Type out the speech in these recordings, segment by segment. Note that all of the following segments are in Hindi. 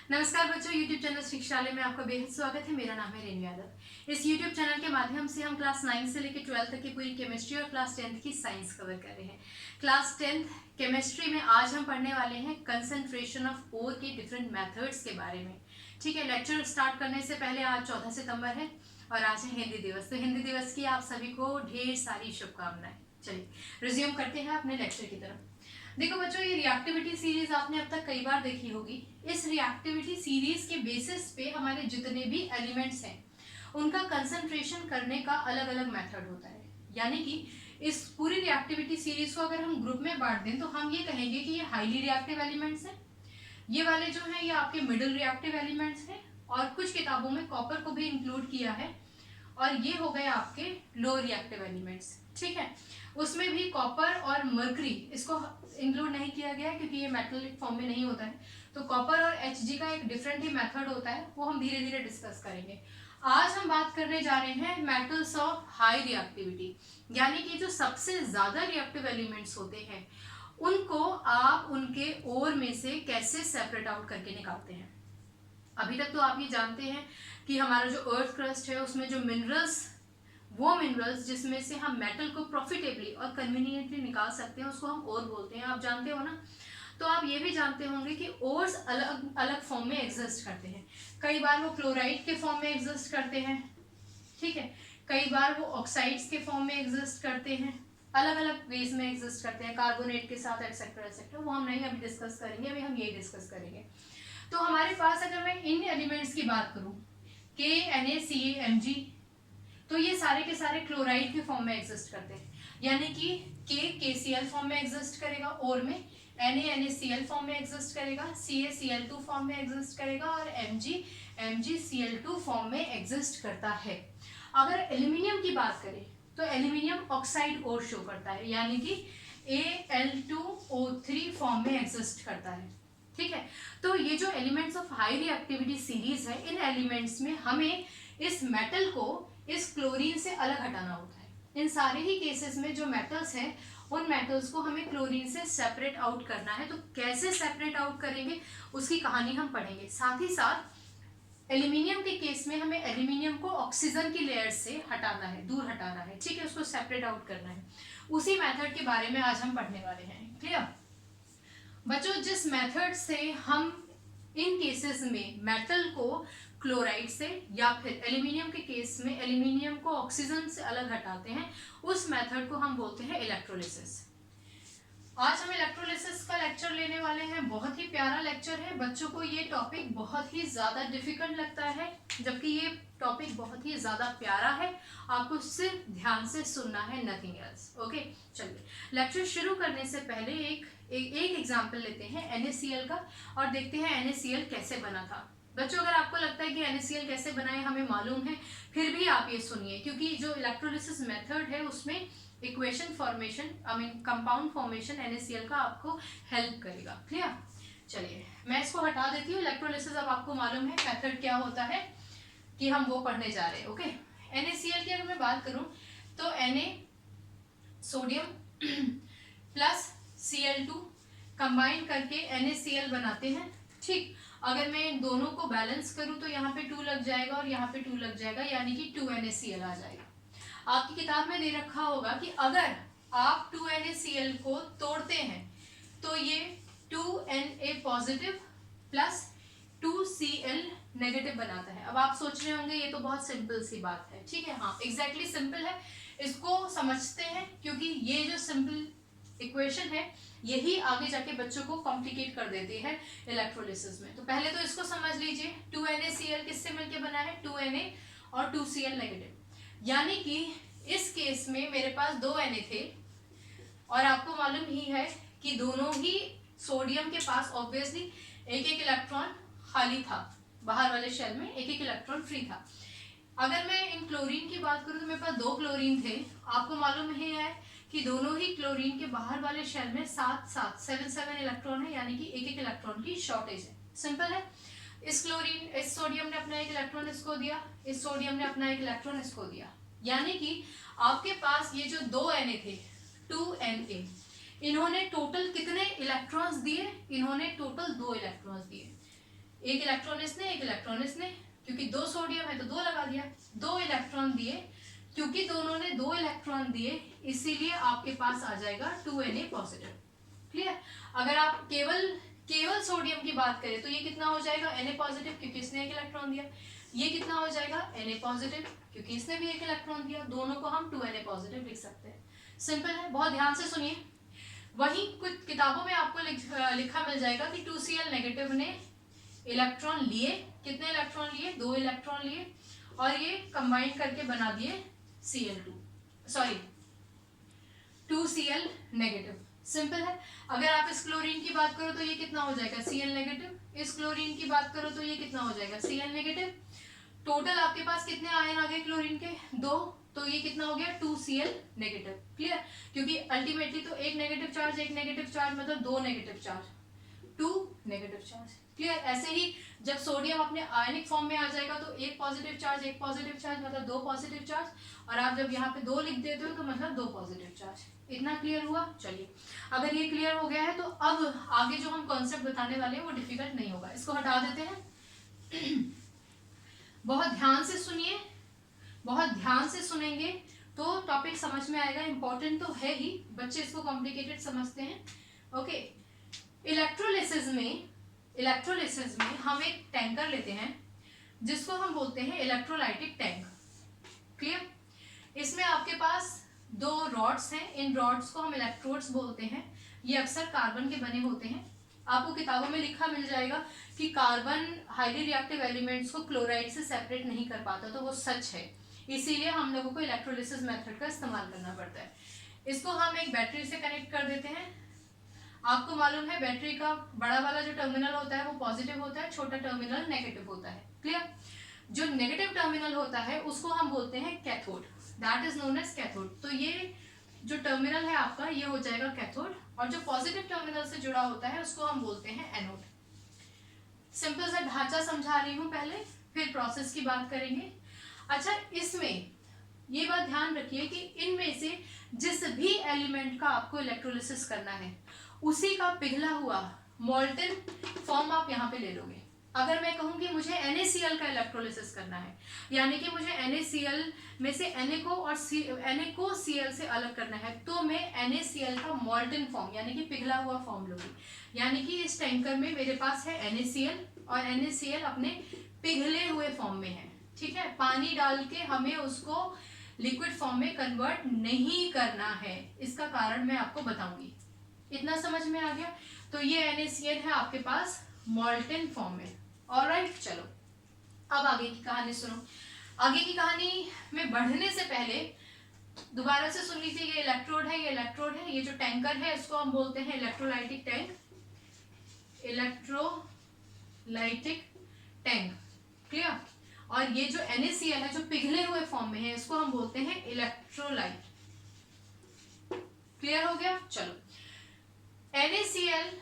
नमस्कार बच्चों, YouTube चैनल शिक्षालय में आपका बेहद स्वागत है। मेरा नाम है रेणु यादव। इस YouTube चैनल के माध्यम से हम क्लास 9 से लेकर 12 तक की पूरी केमिस्ट्री और क्लास 10th की साइंस कवर कर रहे हैं। क्लास 10th केमिस्ट्री में आज हम पढ़ने वाले हैं कंसंट्रेशन ऑफ ओर के डिफरेंट मेथड्स के बारे में। ठीक है, लेक्चर स्टार्ट करने से पहले आज 14 सितंबर है और आज है हिंदी दिवस। तो हिंदी दिवस की आप सभी को ढेर सारी शुभकामनाएं। चलिए रिज्यूम करते हैं अपने लेक्चर की तरफ। देखो बच्चों, ये रिएक्टिविटी सीरीज आपने अब तक कई बार देखी होगी। इस रिएक्टिविटी सीरीज के बेसिस पे हमारे जितने भी एलिमेंट्स हैं उनका कंसंट्रेशन करने का अलग अलग मेथड होता है। यानी कि इस पूरी रिएक्टिविटी सीरीज को अगर हम ग्रुप में बांट दें तो हम ये कहेंगे कि ये हाईली रिएक्टिव एलिमेंट्स हैं, ये वाले जो हैं ये आपके मिडिल रिएक्टिव एलिमेंट्स हैं, और कुछ किताबों में कॉपर को भी इंक्लूड किया है, और ये हो गए आपके लो रिएक्टिव एलिमेंट्स। ठीक है, उसमें भी कॉपर और मर्करी इसको इंक्लूड नहीं किया गया है क्योंकि ये मेटलिक फॉर्म में नहीं होता है। तो कॉपर और Hg का एक डिफरेंट ही मेथड होता है, वो हम धीरे धीरे डिस्कस करेंगे। आज हम बात करने जा रहे हैं मेटल्स ऑफ हाई रिएक्टिविटी, यानी कि जो सबसे ज्यादा रिएक्टिव एलिमेंट्स होते हैं उनको आप उनके ओर में से कैसे सेपरेट आउट करके निकालते हैं। अभी तक तो आप ये जानते हैं कि हमारा जो अर्थ क्रस्ट है उसमें जो मिनरल्स, वो मिनरल्स जिसमें से हम मेटल को प्रॉफिटेबली और कन्वीनियंटली निकाल सकते हैं उसको हम ओर बोलते हैं, आप जानते हो ना। तो आप ये भी जानते होंगे कि ओर्स अलग अलग फॉर्म में एग्जिस्ट करते हैं। कई बार वो क्लोराइड के फॉर्म में एग्जिस्ट करते हैं, ठीक है, कई बार वो ऑक्साइड्स के फॉर्म में एग्जिस्ट करते हैं, अलग अलग वेज में एग्जिस्ट करते हैं, कार्बोनेट के साथ एक्सेट्रा एक्सेट्रा। वो हम नहीं अभी डिस्कस करेंगे, अभी हम ये डिस्कस करेंगे। तो हमारे पास अगर मैं इन एलिमेंट्स की बात करूं, KNaCaMg, तो ये सारे के सारे क्लोराइड के फॉर्म में एग्जिस्ट करते हैं। यानी कि KCl फॉर्म में एग्जिस्ट करेगा, और में NaNaCl फॉर्म में एग्जिस्ट करेगा, CaCl2 फॉर्म में एग्जिस्ट करेगा, और MgCl2 फॉर्म में एग्जिस्ट करता है। अगर एल्यूमिनियम की बात करें तो एल्यूमिनियम ऑक्साइड और शो करता है, यानी कि Al2O3 फॉर्म में एग्जिस्ट करता है। ठीक है, तो ये जो elements of high reactivity series है, इन एलिमेंट्स में हमें इस मेटल को इस क्लोरीन से अलग हटाना होता है। इन सारे ही केसेस में जो मेटल्स हैं उन मेटल्स को हमें क्लोरीन से सेपरेट आउट करना है। तो कैसे सेपरेट आउट करेंगे उसकी कहानी हम पढ़ेंगे। साथ ही साथ एल्यूमिनियम के केस में हमें एल्यूमिनियम को ऑक्सीजन की लेयर से हटाना है, दूर हटाना है, ठीक है, उसको सेपरेट आउट करना है। उसी मेथड के बारे में आज हम पढ़ने वाले हैं। क्लियर बच्चों, जिस मेथड से हम इन केसेस में मेटल को क्लोराइड से या फिर एल्यूमिनियम के केस में एल्यूमिनियम को ऑक्सीजन से अलग हटाते हैं, उस मेथड को हम बोलते हैं इलेक्ट्रोलिसिस। आज हम इलेक्ट्रोलिसिस का लेक्चर लेने वाले हैं। बहुत ही प्यारा लेक्चर है। बच्चों को ये टॉपिक बहुत ही ज्यादा डिफिकल्ट लगता है, जबकि ये टॉपिक बहुत ही ज्यादा प्यारा है। आपको सिर्फ ध्यान से सुनना है, नथिंग एल्स। ओके, चलिए लेक्चर शुरू करने से पहले एक एग्जाम्पल लेते हैं NaCl का और देखते हैं NaCl कैसे बना था। बच्चों, अगर आपको लगता है कि NaCl कैसे बनाए हमें मालूम है, फिर भी आप ये सुनिए, क्योंकि जो इलेक्ट्रोलिसिस मेथड है उसमें equation formation, compound formation NaCl का आपको हेल्प करेगा। क्लियर, चलिए मैं इसको हटा देती हूँ। इलेक्ट्रोलिसिस अब आपको मालूम है मेथड क्या होता है कि हम वो पढ़ने जा रहे हैं। ओके, NaCl की अगर मैं बात करूं तो Na sodium plus Cl2 combine करके NaCl बनाते हैं। ठीक, अगर मैं इन दोनों को बैलेंस करूं तो यहाँ पे 2 लग जाएगा और यहाँ पे 2 लग जाएगा, यानी कि 2NaCl आ जाएगा। आपकी किताब में दे रखा होगा कि अगर आप 2NaCl को तोड़ते हैं तो ये 2Na positive plus 2Cl negative बनाता है। अब आप सोच रहे होंगे ये तो बहुत सिंपल सी बात है। ठीक है, हाँ एग्जैक्टली सिंपल है, इसको समझते हैं, क्योंकि ये जो सिंपल इक्वेशन है यही आगे जाके बच्चों को कॉम्प्लिकेट कर देती है इलेक्ट्रोलिसिस में। तो पहले तो इसको समझ लीजिए, 2NaCl किससे मिलके बना है, 2Na और 2Cl नेगेटिव। यानी कि इस केस में मेरे पास 2 Na थे, और आपको मालूम ही है कि दोनों ही सोडियम के पास ऑब्वियसली एक एक इलेक्ट्रॉन खाली था, बाहर वाले शेल में एक एक इलेक्ट्रॉन फ्री था। अगर मैं इन क्लोरीन की बात करूं तो मेरे पास 2 क्लोरीन थे। आपको मालूम ही है कि दोनों ही क्लोरीन के बाहर वाले शेल में 7 इलेक्ट्रॉन है, यानी कि एक एक इलेक्ट्रॉन की शॉर्टेज है। सिंपल है। इस सोडियम ने अपना एक इलेक्ट्रॉन इसको दिया, इस सोडियम ने अपना एक इलेक्ट्रॉन इसको दिया, यानी कि आपके पास ये जो 2 Na थे 2Na, इन्होंने टोटल कितने इलेक्ट्रॉन्स दिए, इन्होंने टोटल 2 इलेक्ट्रॉन्स दिए। एक इलेक्ट्रॉन इसने, एक इलेक्ट्रॉन इसने, क्योंकि 2 सोडियम है तो 2 लगा दिया, 2 इलेक्ट्रॉन दिए, क्योंकि दोनों ने 2 इलेक्ट्रॉन दिए इसीलिए आपके पास आ जाएगा 2Na पॉजिटिव। क्लियर। अगर आप केवल सोडियम की बात करें तो ये कितना हो जाएगा Na पॉजिटिव, क्योंकि इसने एक इलेक्ट्रॉन दिया। ये कितना हो जाएगा Na पॉजिटिव, क्योंकि इसने भी एक इलेक्ट्रॉन दिया। दोनों को हम 2Na पॉजिटिव लिख सकते हैं। सिंपल है, बहुत ध्यान से सुनिए। वहीं कुछ किताबों में आपको लिखा मिल जाएगा कि 2Cl नेगेटिव ने इलेक्ट्रॉन लिए, कितने इलेक्ट्रॉन लिए, 2 इलेक्ट्रॉन लिए, और ये कंबाइन करके बना दिए Cl2, sorry 2Cl negative. Simple है। अगर आप इस क्लोरीन की बात करो तो ये कितना हो जाएगा Cl नेगेटिव, इस क्लोरीन की बात करो तो ये कितना हो जाएगा Cl नेगेटिव। टोटल आपके पास कितने आयन आ गए क्लोरीन के, 2, तो ये कितना हो गया 2Cl नेगेटिव। क्लियर। क्योंकि अल्टीमेटली तो एक नेगेटिव चार्ज मतलब 2 negative charge, 2 negative charge. Clear. ऐसे ही जब सोडियम अपने आयनिक फॉर्म में आ जाएगा तो एक पॉजिटिव चार्ज मतलब 2 पॉजिटिव चार्ज, और आप जब यहाँ पे 2 लिख देते हो तो मतलब 2 पॉजिटिव चार्ज। इतना क्लियर हुआ। चलिए, अगर ये क्लियर हो गया है तो अब आगे जो हम कॉन्सेप्ट बताने वाले हैं वो डिफिकल्ट नहीं होगा, इसको हटा देते हैं। बहुत ध्यान से सुनिए, बहुत ध्यान से सुनेंगे तो टॉपिक समझ में आएगा। इंपॉर्टेंट तो है ही, बच्चे इसको कॉम्प्लिकेटेड समझते हैं। ओके, इलेक्ट्रोलिसिस में हम एक टैंकर लेते हैं जिसको हम बोलते हैं इलेक्ट्रोलाइटिक टैंक। क्लियर। इसमें आपके पास 2 रॉड्स हैं, इन रॉड्स को हम इलेक्ट्रोड्स बोलते हैं। ये अक्सर कार्बन के बने होते हैं। आपको किताबों में लिखा मिल जाएगा कि कार्बन हाईली रिएक्टिव एलिमेंट्स को क्लोराइड से सेपरेट नहीं कर पाता, तो वो सच है। इसीलिए हम लोगों को इलेक्ट्रोलिसिस मेथड का इस्तेमाल करना पड़ता है। इसको हम एक बैटरी से कनेक्ट कर देते हैं। आपको मालूम है बैटरी का बड़ा वाला जो टर्मिनल होता है वो पॉजिटिव होता है, छोटा टर्मिनल नेगेटिव होता है। क्लियर। जो नेगेटिव टर्मिनल होता है उसको हम बोलते हैं cathode, that is known as cathode. तो ये जो टर्मिनल है आपका ये हो जाएगा कैथोड, और जो पॉजिटिव टर्मिनल से जुड़ा होता है उसको हम बोलते हैं एनोड। सिंपल सा ढांचा समझा रही हूँ पहले, फिर प्रोसेस की बात करेंगे। अच्छा, इसमें ये बात ध्यान रखिए कि इनमें से जिस भी एलिमेंट का आपको इलेक्ट्रोलिसिस करना है उसी का पिघला हुआ मोल्टन फॉर्म आप यहाँ पे ले लोगे। अगर मैं कहूँ कि मुझे NaCl का इलेक्ट्रोलिसिस करना है, यानी कि मुझे NaCl में से Na को Cl से अलग करना है, तो मैं NaCl का मोल्टन फॉर्म यानी कि पिघला हुआ फॉर्म लूंगी। यानी कि इस टैंकर में मेरे पास है NaCl, और NaCl अपने पिघले हुए फॉर्म में है। ठीक है, पानी डाल के हमें उसको लिक्विड फॉर्म में कन्वर्ट नहीं करना है, इसका कारण मैं आपको बताऊंगी। इतना समझ में आ गया। तो ये NaCl है आपके पास मोल्टन फॉर्म में। ऑलराइट, चलो अब आगे की कहानी सुनो। आगे की कहानी में बढ़ने से पहले दोबारा से सुन लीजिए, ये इलेक्ट्रोड है, ये इलेक्ट्रोड है, ये जो टैंकर है इसको हम बोलते हैं electrolytic tank, electrolytic tank. Clear. और ये जो NaCl है जो पिघले हुए फॉर्म में है इसको हम बोलते हैं इलेक्ट्रोलाइट। क्लियर हो गया। चलो, NaCl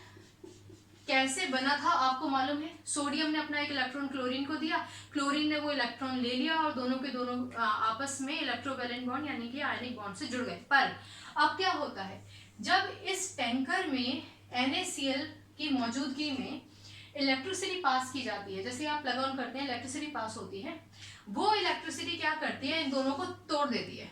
कैसे बना था आपको मालूम है। सोडियम ने अपना एक इलेक्ट्रॉन क्लोरीन को दिया, क्लोरीन ने वो इलेक्ट्रॉन ले लिया और दोनों के दोनों आपस में इलेक्ट्रोवैलेंट बॉन्ड यानी कि आयनिक बॉन्ड से जुड़ गए। पर अब क्या होता है, जब इस टैंकर में NaCl की मौजूदगी में इलेक्ट्रिसिटी पास की जाती है, जैसे आप प्लग ऑन करते हैं इलेक्ट्रिसिटी पास होती है, वो इलेक्ट्रिसिटी क्या करती है, इन दोनों को तोड़ देती है।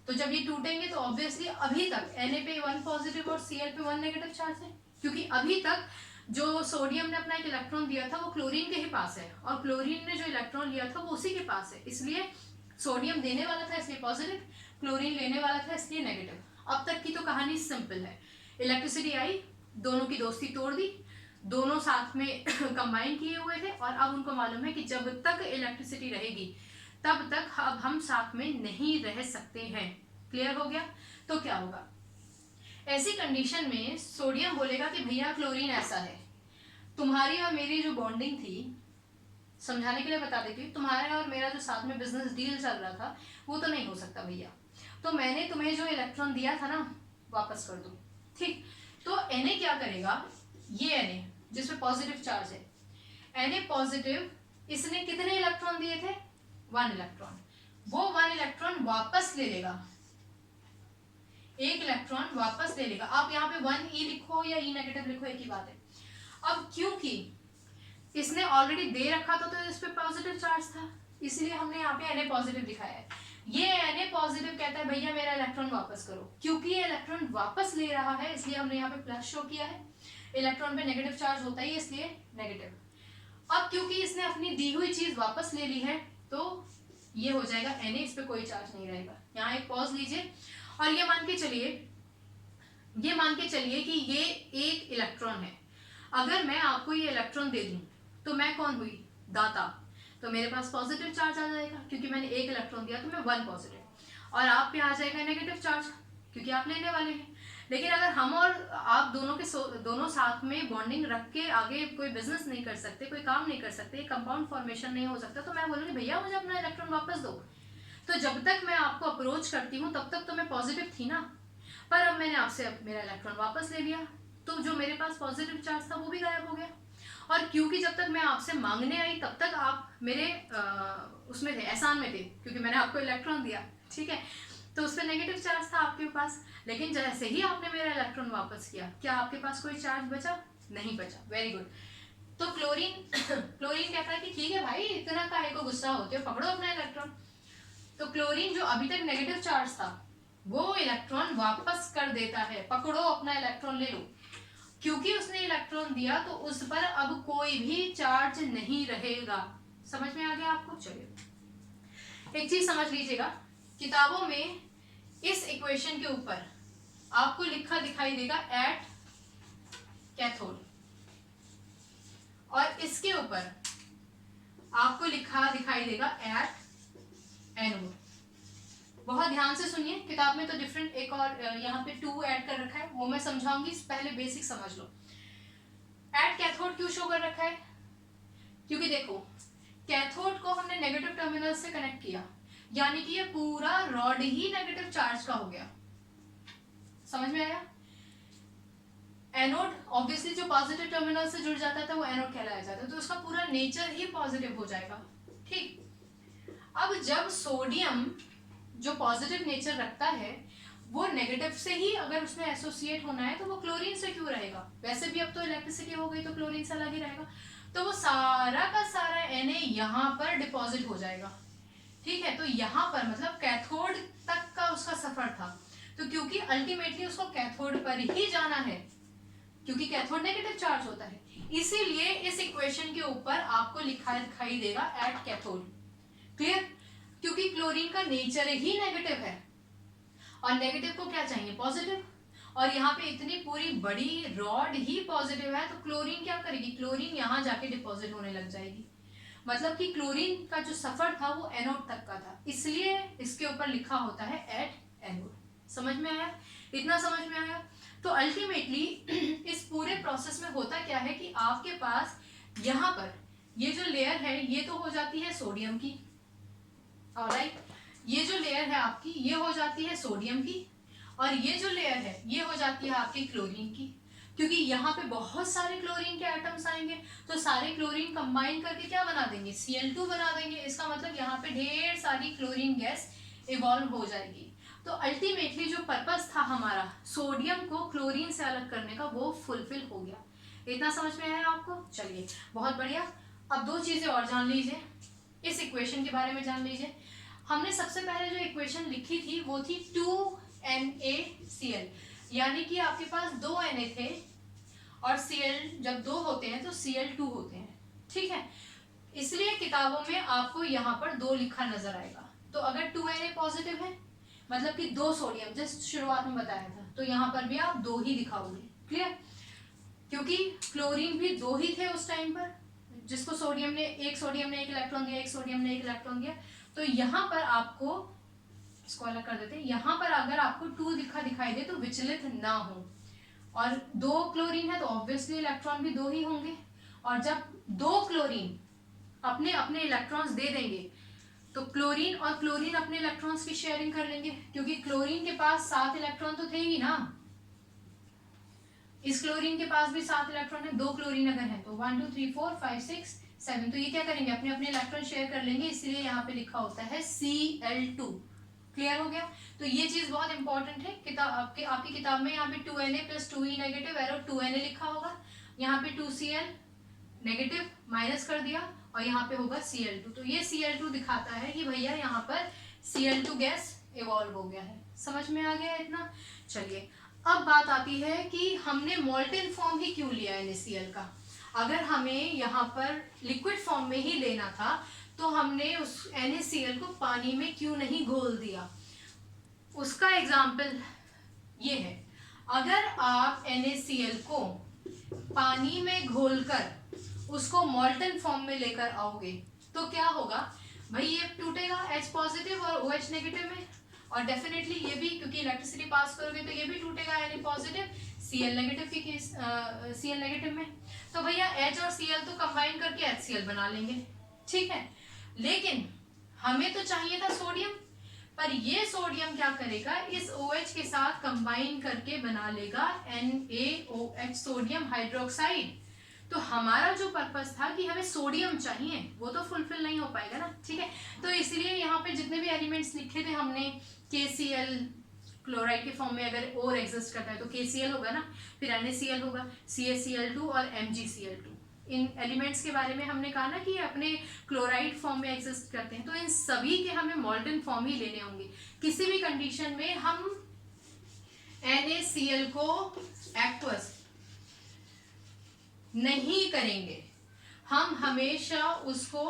तो जब ये टूटेंगे तो ऑब्वियसली अभी तक Na पे 1 पॉजिटिव और Cl पे 1 नेगेटिव चार्ज है, क्योंकि अभी तक जो सोडियम ने अपना एक इलेक्ट्रॉन दिया था वो क्लोरीन के ही पास है, और क्लोरीन ने जो इलेक्ट्रॉन लिया था वो उसी के पास है। इसलिए सोडियम देने वाला था इसलिए पॉजिटिव, क्लोरीन लेने वाला था इसलिए नेगेटिव। अब तक की तो कहानी सिंपल है। इलेक्ट्रिसिटी आई, दोनों की दोस्ती तोड़ दी, दोनों साथ में कंबाइन किए हुए थे, और अब उनको मालूम है कि जब तक इलेक्ट्रिसिटी रहेगी तब तक अब हम साथ में नहीं रह सकते हैं। क्लियर हो गया। तो क्या होगा, ऐसी कंडीशन में सोडियम बोलेगा कि भैया क्लोरीन ऐसा है, तुम्हारी और मेरी जो बॉन्डिंग थी, समझाने के लिए बता देती हूँ, तुम्हारा और मेरा जो साथ में बिजनेस डील चल रहा था वो तो नहीं हो सकता भैया, तो मैंने तुम्हें जो इलेक्ट्रॉन दिया था ना वापस कर दो। ठीक, तो Na क्या करेगा, ये Na जिसमें पॉजिटिव चार्ज है, Na पॉजिटिव, इसने कितने इलेक्ट्रॉन दिए थे, 1 इलेक्ट्रॉन, वो 1 इलेक्ट्रॉन वापस ले लेगा, एक इलेक्ट्रॉन वापस ले लेगा। आप यहाँ पे 1e लिखो या E नेगेटिव लिखो एक ही बात है। अब क्योंकि इसने ऑलरेडी दे रखा था तो इस पे पॉजिटिव चार्ज था, इसलिए हमने यहाँ पे Na पॉजिटिव दिखाया है। ये Na पॉजिटिव कहता है भैया मेरा इलेक्ट्रॉन वापस करो, क्योंकि ये इलेक्ट्रॉन वापस ले रहा है इसलिए हमने यहाँ पे प्लस शो किया है। इलेक्ट्रॉन पे नेगेटिव चार्ज होता ही इसलिए नेगेटिव। अब क्योंकि इसने अपनी दी हुई चीज वापस ले ली है तो ये हो जाएगा Na, इस पे कोई चार्ज नहीं रहेगा। यहाँ एक पॉज लीजिए और ये मान के चलिए कि ये एक इलेक्ट्रॉन है। अगर मैं आपको ये इलेक्ट्रॉन दे दूं तो मैं कौन हुई, दाता, तो मेरे पास पॉजिटिव चार्ज आ जाएगा क्योंकि मैंने एक इलेक्ट्रॉन दिया तो मैं 1 पॉजिटिव, और आप पे आ जाएगा नेगेटिव चार्ज क्योंकि आप लेने वाले हैं। लेकिन अगर हम और आप दोनों साथ में बॉन्डिंग रख के आगे कोई बिजनेस नहीं कर सकते, कोई काम नहीं कर सकते, कंपाउंड फॉर्मेशन नहीं हो सकता, तो मैं बोलूँगी भैया मुझे अपना इलेक्ट्रॉन वापस दो। तो जब तक मैं आपको अप्रोच करती हूँ तब तक तो मैं पॉजिटिव थी ना, पर अब मैंने आपसे मेरा इलेक्ट्रॉन वापस ले लिया तो जो मेरे पास पॉजिटिव चार्ज था वो भी गायब हो गया। और क्योंकि जब तक मैं आपसे मांगने आई तब तक आप मेरे उसमें थे, एहसान में थे, क्योंकि मैंने आपको इलेक्ट्रॉन दिया, ठीक है, तो उस पर नेगेटिव चार्ज था आपके पास। लेकिन जैसे ही आपने मेरा इलेक्ट्रॉन वापस किया, क्या आपके पास कोई चार्ज बचा? नहीं बचा। Very good. तो क्लोरीन कहता है कि ठीक है भाई, इतना काहे को गुस्सा होते हो, पकड़ो अपना इलेक्ट्रॉन। तो क्लोरीन जो अभी तक नेगेटिव चार्ज था वो इलेक्ट्रॉन वापस कर देता है, पकड़ो अपना इलेक्ट्रॉन ले लो। क्योंकि उसने इलेक्ट्रॉन दिया तो उस पर अब कोई भी चार्ज नहीं रहेगा। समझ में आ गया आपको? चलिए एक चीज समझ लीजिएगा, किताबों में इस इक्वेशन के ऊपर आपको लिखा दिखाई देगा एट कैथोड, और इसके ऊपर आपको लिखा दिखाई देगा एट एनोड। बहुत ध्यान से सुनिए, किताब में तो डिफरेंट एक और यहाँ पे 2 ऐड कर रखा है, वो मैं समझाऊंगी, पहले बेसिक समझ लो। एट कैथोड क्यों शो कर रखा है? क्योंकि देखो कैथोड को हमने नेगेटिव टर्मिनल से कनेक्ट किया, यानी कि ये पूरा रॉड ही नेगेटिव चार्ज का हो गया। समझ में आया? एनोड ऑब्वियसली जो पॉजिटिव टर्मिनल से जुड़ जाता था वो एनोड कहलाया जाता है, तो उसका पूरा नेचर ही पॉजिटिव हो जाएगा। ठीक, अब जब सोडियम जो पॉजिटिव नेचर रखता है वो नेगेटिव से ही अगर उसने एसोसिएट होना है तो वो क्लोरीन से क्यों रहेगा? वैसे भी अब तो इलेक्ट्रिसिटी हो गई तो क्लोरीन से अलग ही रहेगा, तो वो सारा का सारा Na यहाँ पर डिपॉजिट हो जाएगा। ठीक है, तो यहाँ पर मतलब कैथोड तक का उसका सफर था, तो क्योंकि अल्टीमेटली उसको कैथोड पर ही जाना है, क्योंकि कैथोड नेगेटिव चार्ज होता है, इसीलिए इस इक्वेशन के ऊपर आपको लिखा दिखाई देगा एट कैथोड। क्लियर? क्योंकि क्लोरीन का नेचर ही नेगेटिव है और नेगेटिव को क्या चाहिए? पॉजिटिव, और यहाँ पे इतनी पूरी बड़ी रॉड ही पॉजिटिव है, तो क्लोरीन क्या करेगी? क्लोरीन यहाँ जाके डिपॉजिट होने लग जाएगी। मतलब कि क्लोरीन का जो सफर था वो एनोड तक का था, इसलिए इसके ऊपर लिखा होता है एट एनोड। समझ में आया? इतना समझ में आया? तो अल्टीमेटली इस पूरे प्रोसेस में होता क्या है कि आपके पास यहाँ पर ये जो लेयर है ये तो हो जाती है सोडियम की, ऑलराइट, ये जो लेयर है आपकी ये हो जाती है सोडियम की, और ये जो लेयर है ये हो जाती है आपकी क्लोरीन की। क्योंकि यहाँ पे बहुत सारे क्लोरीन के एटम्स आएंगे तो सारे क्लोरीन कंबाइन करके क्या बना देंगे? Cl2 बना देंगे। इसका मतलब यहाँ पे ढेर सारी क्लोरीन गैस इवॉल्व हो जाएगी। तो अल्टीमेटली जो पर्पस था हमारा सोडियम को क्लोरीन से अलग करने का वो फुलफिल हो गया। इतना समझ में आया आपको? चलिए बहुत बढ़िया। अब 2 चीजें और जान लीजिए, इस इक्वेशन के बारे में जान लीजिए। हमने सबसे पहले जो इक्वेशन लिखी थी वो थी 2NaCl, यानी कि आपके पास 2 Na थे और Cl जब 2 होते हैं तो Cl2 होते हैं। ठीक है, इसलिए किताबों में आपको यहाँ पर 2 लिखा नजर आएगा। तो अगर 2Na पॉजिटिव है मतलब कि 2 सोडियम, जस्ट शुरुआत में बताया था, तो यहाँ पर भी आप 2 ही दिखाओगे। क्लियर? क्योंकि क्लोरीन भी 2 ही थे उस टाइम पर, जिसको सोडियम ने एक इलेक्ट्रॉन दिया, एक सोडियम ने एक इलेक्ट्रॉन दिया, तो यहाँ पर आपको इसको अलग कर देते हैं। यहाँ पर अगर आपको 2 दिखाई दे तो विचलित ना हो, और 2 क्लोरीन है तो ऑब्वियसली इलेक्ट्रॉन भी 2 ही होंगे, और जब 2 क्लोरीन अपने अपने इलेक्ट्रॉन्स दे देंगे तो क्लोरीन और क्लोरीन अपने इलेक्ट्रॉन्स की शेयरिंग कर लेंगे, क्योंकि क्लोरीन के पास 7 इलेक्ट्रॉन तो थे ही ना, इस क्लोरीन के पास भी 7 इलेक्ट्रॉन है। 2 क्लोरीन अगर है तो 1 2 3 4 5 6 7, तो ये क्या करेंगे? अपने अपने इलेक्ट्रॉन शेयर कर लेंगे, इसलिए यहाँ पे लिखा होता है Cl2। क्लियर हो गया? तो ये चीज बहुत इंपॉर्टेंट है। किताब आपकी किताब में यहाँ पे 2Na + 2E negative arrow 2Na लिखा होगा, यहाँ पे 2Cl नेगेटिव माइनस कर दिया और यहाँ पे होगा Cl2। तो ये Cl2 दिखाता है कि भैया यहाँ पर Cl2 गैस इवॉल्व हो गया है। समझ में आ गया है इतना? चलिए अब बात आती है कि हमने मोल्टेन फॉर्म ही क्यों लिया NaCl का। अगर हमें यहाँ पर लिक्विड फॉर्म में ही लेना था तो हमने उस NaCl को पानी में क्यों नहीं घोल दिया। उसका एग्जाम्पल ये है, अगर आप NaCl को पानी में घोलकर उसको मोल्टन फॉर्म में लेकर आओगे तो क्या होगा भाई, ये टूटेगा H पॉजिटिव और OH नेगेटिव में, और डेफिनेटली ये भी, क्योंकि इलेक्ट्रिसिटी पास करोगे तो ये भी टूटेगा Na पॉजिटिव Cl नेगेटिव की केस Cl नेगेटिव में। तो भैया H और Cl तो कंबाइन करके HCl बना लेंगे, ठीक है। लेकिन हमें तो चाहिए था सोडियम, पर ये सोडियम क्या करेगा, इस OH के साथ कंबाइन करके बना लेगा NaOH सोडियम हाइड्रोक्साइड। तो हमारा जो पर्पस था कि हमें सोडियम चाहिए वो तो फुलफिल नहीं हो पाएगा ना, ठीक है। तो इसलिए यहाँ पे जितने भी एलिमेंट्स लिखे थे हमने, KCl क्लोराइड के फॉर्म में अगर और एग्जिस्ट करता है तो KCl होगा ना, फिर NaCl होगा, CaCl2 और MgCl2। इन एलिमेंट्स के बारे में हमने कहा ना कि अपने क्लोराइड फॉर्म में एग्जिस्ट करते हैं, तो इन सभी के हमें मोल्टन फॉर्म ही लेने होंगे। किसी भी कंडीशन में हम NaCl को एक्वस नहीं करेंगे, हम हमेशा उसको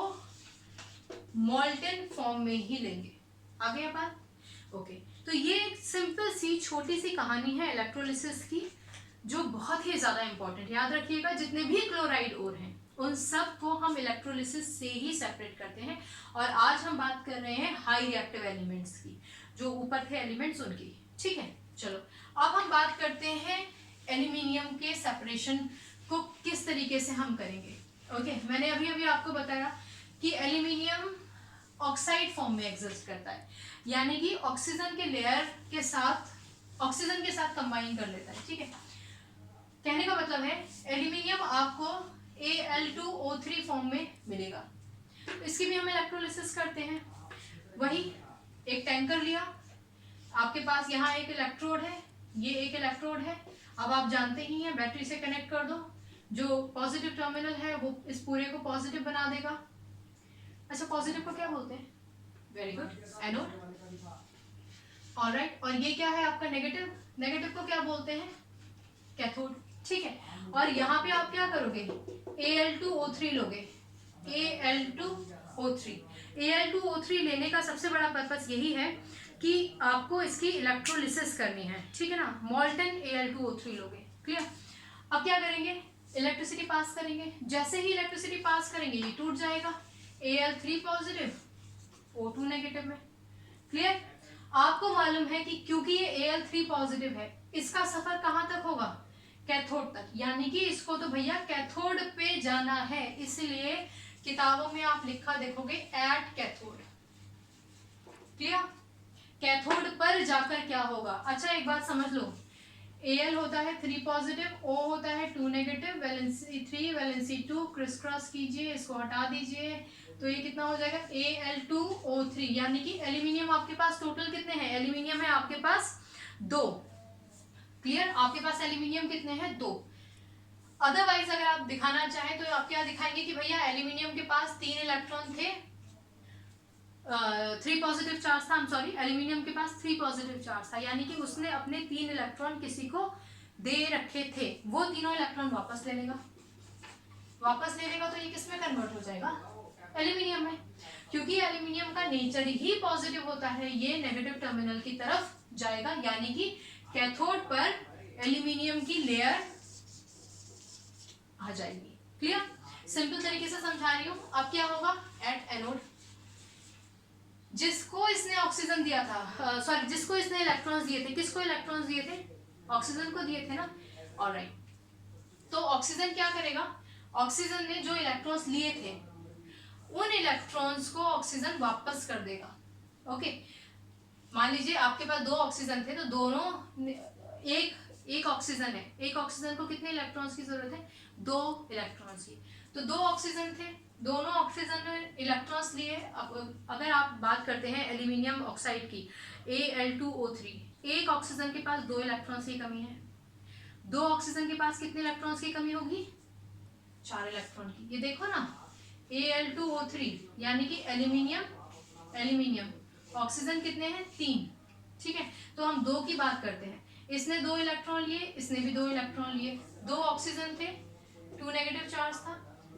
मोल्टन फॉर्म में ही लेंगे। आ गया बात? ओके। तो ये एक सिंपल सी छोटी सी कहानी है इलेक्ट्रोलिसिस की, जो बहुत ही ज्यादा इंपॉर्टेंट। याद रखिएगा, जितने भी क्लोराइड ओर हैं उन सब को हम इलेक्ट्रोलिसिस से ही सेपरेट करते हैं। और आज हम बात कर रहे हैं हाई रिएक्टिव एलिमेंट्स की, जो ऊपर थे एलिमेंट्स उनकी, ठीक है। चलो अब हम बात करते हैं एल्यूमिनियम के सेपरेशन को किस तरीके से हम करेंगे। ओके, मैंने अभी अभी आपको बताया कि एल्यूमिनियम ऑक्साइड फॉर्म में एग्जिस्ट करता है, यानी कि ऑक्सीजन के लेयर के साथ ऑक्सीजन के साथ कंबाइन कर लेता है, ठीक है। कहने का मतलब है एल्यूमिनियम आपको Al2O3 फॉर्म में मिलेगा। तो इसकी भी हम इलेक्ट्रोलिसिस करते हैं। वही एक टैंकर लिया, आपके पास यहाँ एक इलेक्ट्रोड है, ये एक इलेक्ट्रोड है। अब आप जानते ही हैं, बैटरी से कनेक्ट कर दो, जो पॉजिटिव टर्मिनल है वो इस पूरे को पॉजिटिव बना देगा। अच्छा, पॉजिटिव को क्या बोलते हैं? Very good, anode. ऑलराइट, और ये क्या है आपका नेगेटिव? नेगेटिव को क्या बोलते हैं? कैथोड, ठीक है। और यहाँ पे आप क्या करोगे? Al2O3 लोगे, Al2O3। Al2O3 लेने का सबसे बड़ा पर्पस यही है कि आपको इसकी इलेक्ट्रोलिसिस करनी है, ठीक है ना। मोल्टन Al2O3 लोगे, क्लियर। अब क्या करेंगे? इलेक्ट्रिसिटी पास करेंगे। जैसे ही इलेक्ट्रिसिटी पास करेंगे ये टूट जाएगा, Al3 पॉजिटिव O2 नेगेटिव में, क्लियर। आपको मालूम है कि क्योंकि ये Al3 पॉजिटिव है, इसका सफर कहां तक होगा? कैथोड तक, यानी कि इसको तो भैया कैथोड पे जाना है, इसलिए किताबों में आप लिखा देखोगे एट कैथोड, क्लियर। कैथोड पर जाकर क्या होगा? अच्छा एक बात समझ लो, Al होता है 3 पॉजिटिव, O होता है 2 negative, valency 3 valency 2, criss cross कीजिए, इसको हटा दीजिए, तो ये कितना हो जाएगा? Al2O3। यानी कि एल्यूमिनियम आपके पास टोटल कितने हैं? एल्यूमिनियम है आपके पास 2, क्लियर। आपके पास एल्यूमिनियम कितने हैं? 2। अदरवाइज अगर आप दिखाना चाहें तो आप क्या दिखाएंगे कि भैया एल्यूमिनियम के पास 3 इलेक्ट्रॉन थे, 3 पॉजिटिव चार्ज था, सॉरी, एल्यूमिनियम के पास 3 पॉजिटिव चार्ज था, यानी कि उसने अपने 3 इलेक्ट्रॉन किसी को दे रखे थे, वो तीनों इलेक्ट्रॉन वापस ले लेगा। वापस ले लेगा तो ये किस में कन्वर्ट हो जाएगा? एल्यूमिनियम में। क्योंकि एल्यूमिनियम का नेचर ही पॉजिटिव होता है, ये नेगेटिव टर्मिनल की तरफ जाएगा, यानी कि कैथोड पर एल्यूमिनियम की लेयर आ जाएगी, क्लियर। सिंपल तरीके से समझा रही हूं। अब क्या होगा? एट एनोड, जिसको इसने ऑक्सीजन दिया था, सॉरी जिसको इसने इलेक्ट्रॉन्स दिए थे, किसको इलेक्ट्रॉन्स दिए थे? ऑक्सीजन को दिए थे ना। ऑलराइट, तो ऑक्सीजन क्या करेगा? ऑक्सीजन ने जो इलेक्ट्रॉन्स लिए थे उन इलेक्ट्रॉन्स को ऑक्सीजन वापस कर देगा। ओके, मान लीजिए आपके पास 2 ऑक्सीजन थे, तो दोनों एक ऑक्सीजन है, एक ऑक्सीजन को कितने इलेक्ट्रॉन्स की जरूरत है? 2 इलेक्ट्रॉन्स की। तो 2 ऑक्सीजन थे, दोनों ऑक्सीजन ने इलेक्ट्रॉन्स लिए। अब अगर आप बात करते हैं एल्यूमिनियम ऑक्साइड की, Al2O3, एक ऑक्सीजन के पास 2 इलेक्ट्रॉन्स की कमी है। 2 ऑक्सीजन के पास कितने इलेक्ट्रॉन्स की कमी होगी? 4 इलेक्ट्रॉन की, ये देखो ना Al2O3 यानी कि एल्यूमिनियम। ऑक्सीजन कितने हैं 3, ठीक है। तो हम 2 की बात करते हैं, इसने 2 इलेक्ट्रॉन लिए, इसने भी 2 इलेक्ट्रॉन लिए, 2 ऑक्सीजन थे, 2 नेगेटिव चार्ज था,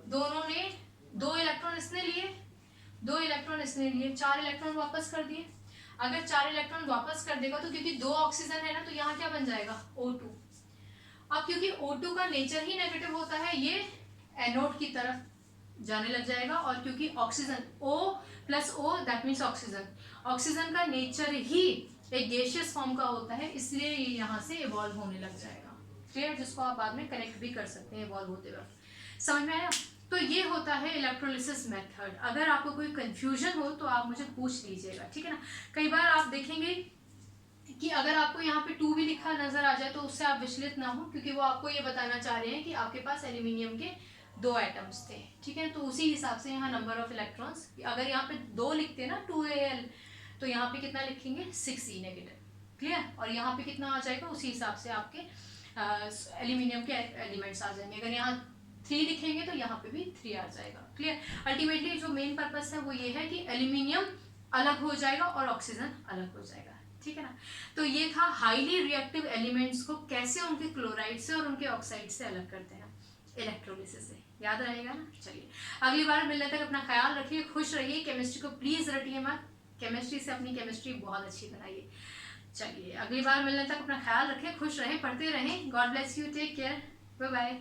दोनों ने 2 इलेक्ट्रॉन इसने लिए, 2 इलेक्ट्रॉन इसने लिए, 4 इलेक्ट्रॉन वापस कर दिए। अगर 4 इलेक्ट्रॉन वापस कर देगा तो क्योंकि 2 ऑक्सीजन है ना, तो यहाँ क्या बन जाएगा O2। अब क्योंकि O2 का नेचर ही नेगेटिव होता है, ये एनोड की तरफ जाने लग जाएगा, और क्योंकि oxygen O plus O that means oxygen का नेचर ही एक गैसियस फॉर्म का होता है, इसलिए ये यहाँ से इवॉल्व होने लग जाएगा। क्लियर, जिसको आप बाद में कनेक्ट भी कर सकते हैं इवॉल्व होते वक्त। समझ में आया? तो ये होता है इलेक्ट्रोलिसिस मेथड। अगर आपको कोई कंफ्यूजन हो तो आप मुझे पूछ लीजिएगा, ठीक है ना। कई बार आप देखेंगे कि अगर आपको यहाँ पे 2 भी लिखा नजर आ जाए तो उससे आप विचलित ना हो, क्योंकि वो आपको ये बताना चाह रहे हैं कि आपके पास एल्यूमिनियम के 2 एटम्स थे, ठीक है। तो उसी हिसाब से यहाँ नंबर ऑफ इलेक्ट्रॉन्स, अगर यहाँ पे 2 लिखते हैं ना 2Al, तो यहाँ पे कितना लिखेंगे 6E नेगेटिव। क्लियर, और यहाँ पे कितना आ जाएगा, उसी हिसाब से आपके एल्यूमिनियम के एलिमेंट्स आ जाएंगे। अगर यहाँ 3 लिखेंगे तो यहाँ पे भी 3 आ जाएगा। क्लियर, अल्टीमेटली जो मेन पर्पस है वो ये है कि एल्यूमिनियम अलग हो जाएगा और ऑक्सीजन अलग हो जाएगा, ठीक है ना। तो ये था हाईली रिएक्टिव एलिमेंट्स को कैसे उनके क्लोराइड से और उनके ऑक्साइड से अलग करते हैं इलेक्ट्रोलिसिस से। याद रहेगा ना। चलिए, अगली बार मिलने तक अपना ख्याल रखिए, खुश रहिए, केमिस्ट्री को प्लीज रटिए मत, केमिस्ट्री से अपनी केमिस्ट्री बहुत अच्छी बनाइए। चलिए, अगली बार मिलने तक अपना ख्याल रखें, खुश रहें, पढ़ते रहें। God bless you, take care, bye bye.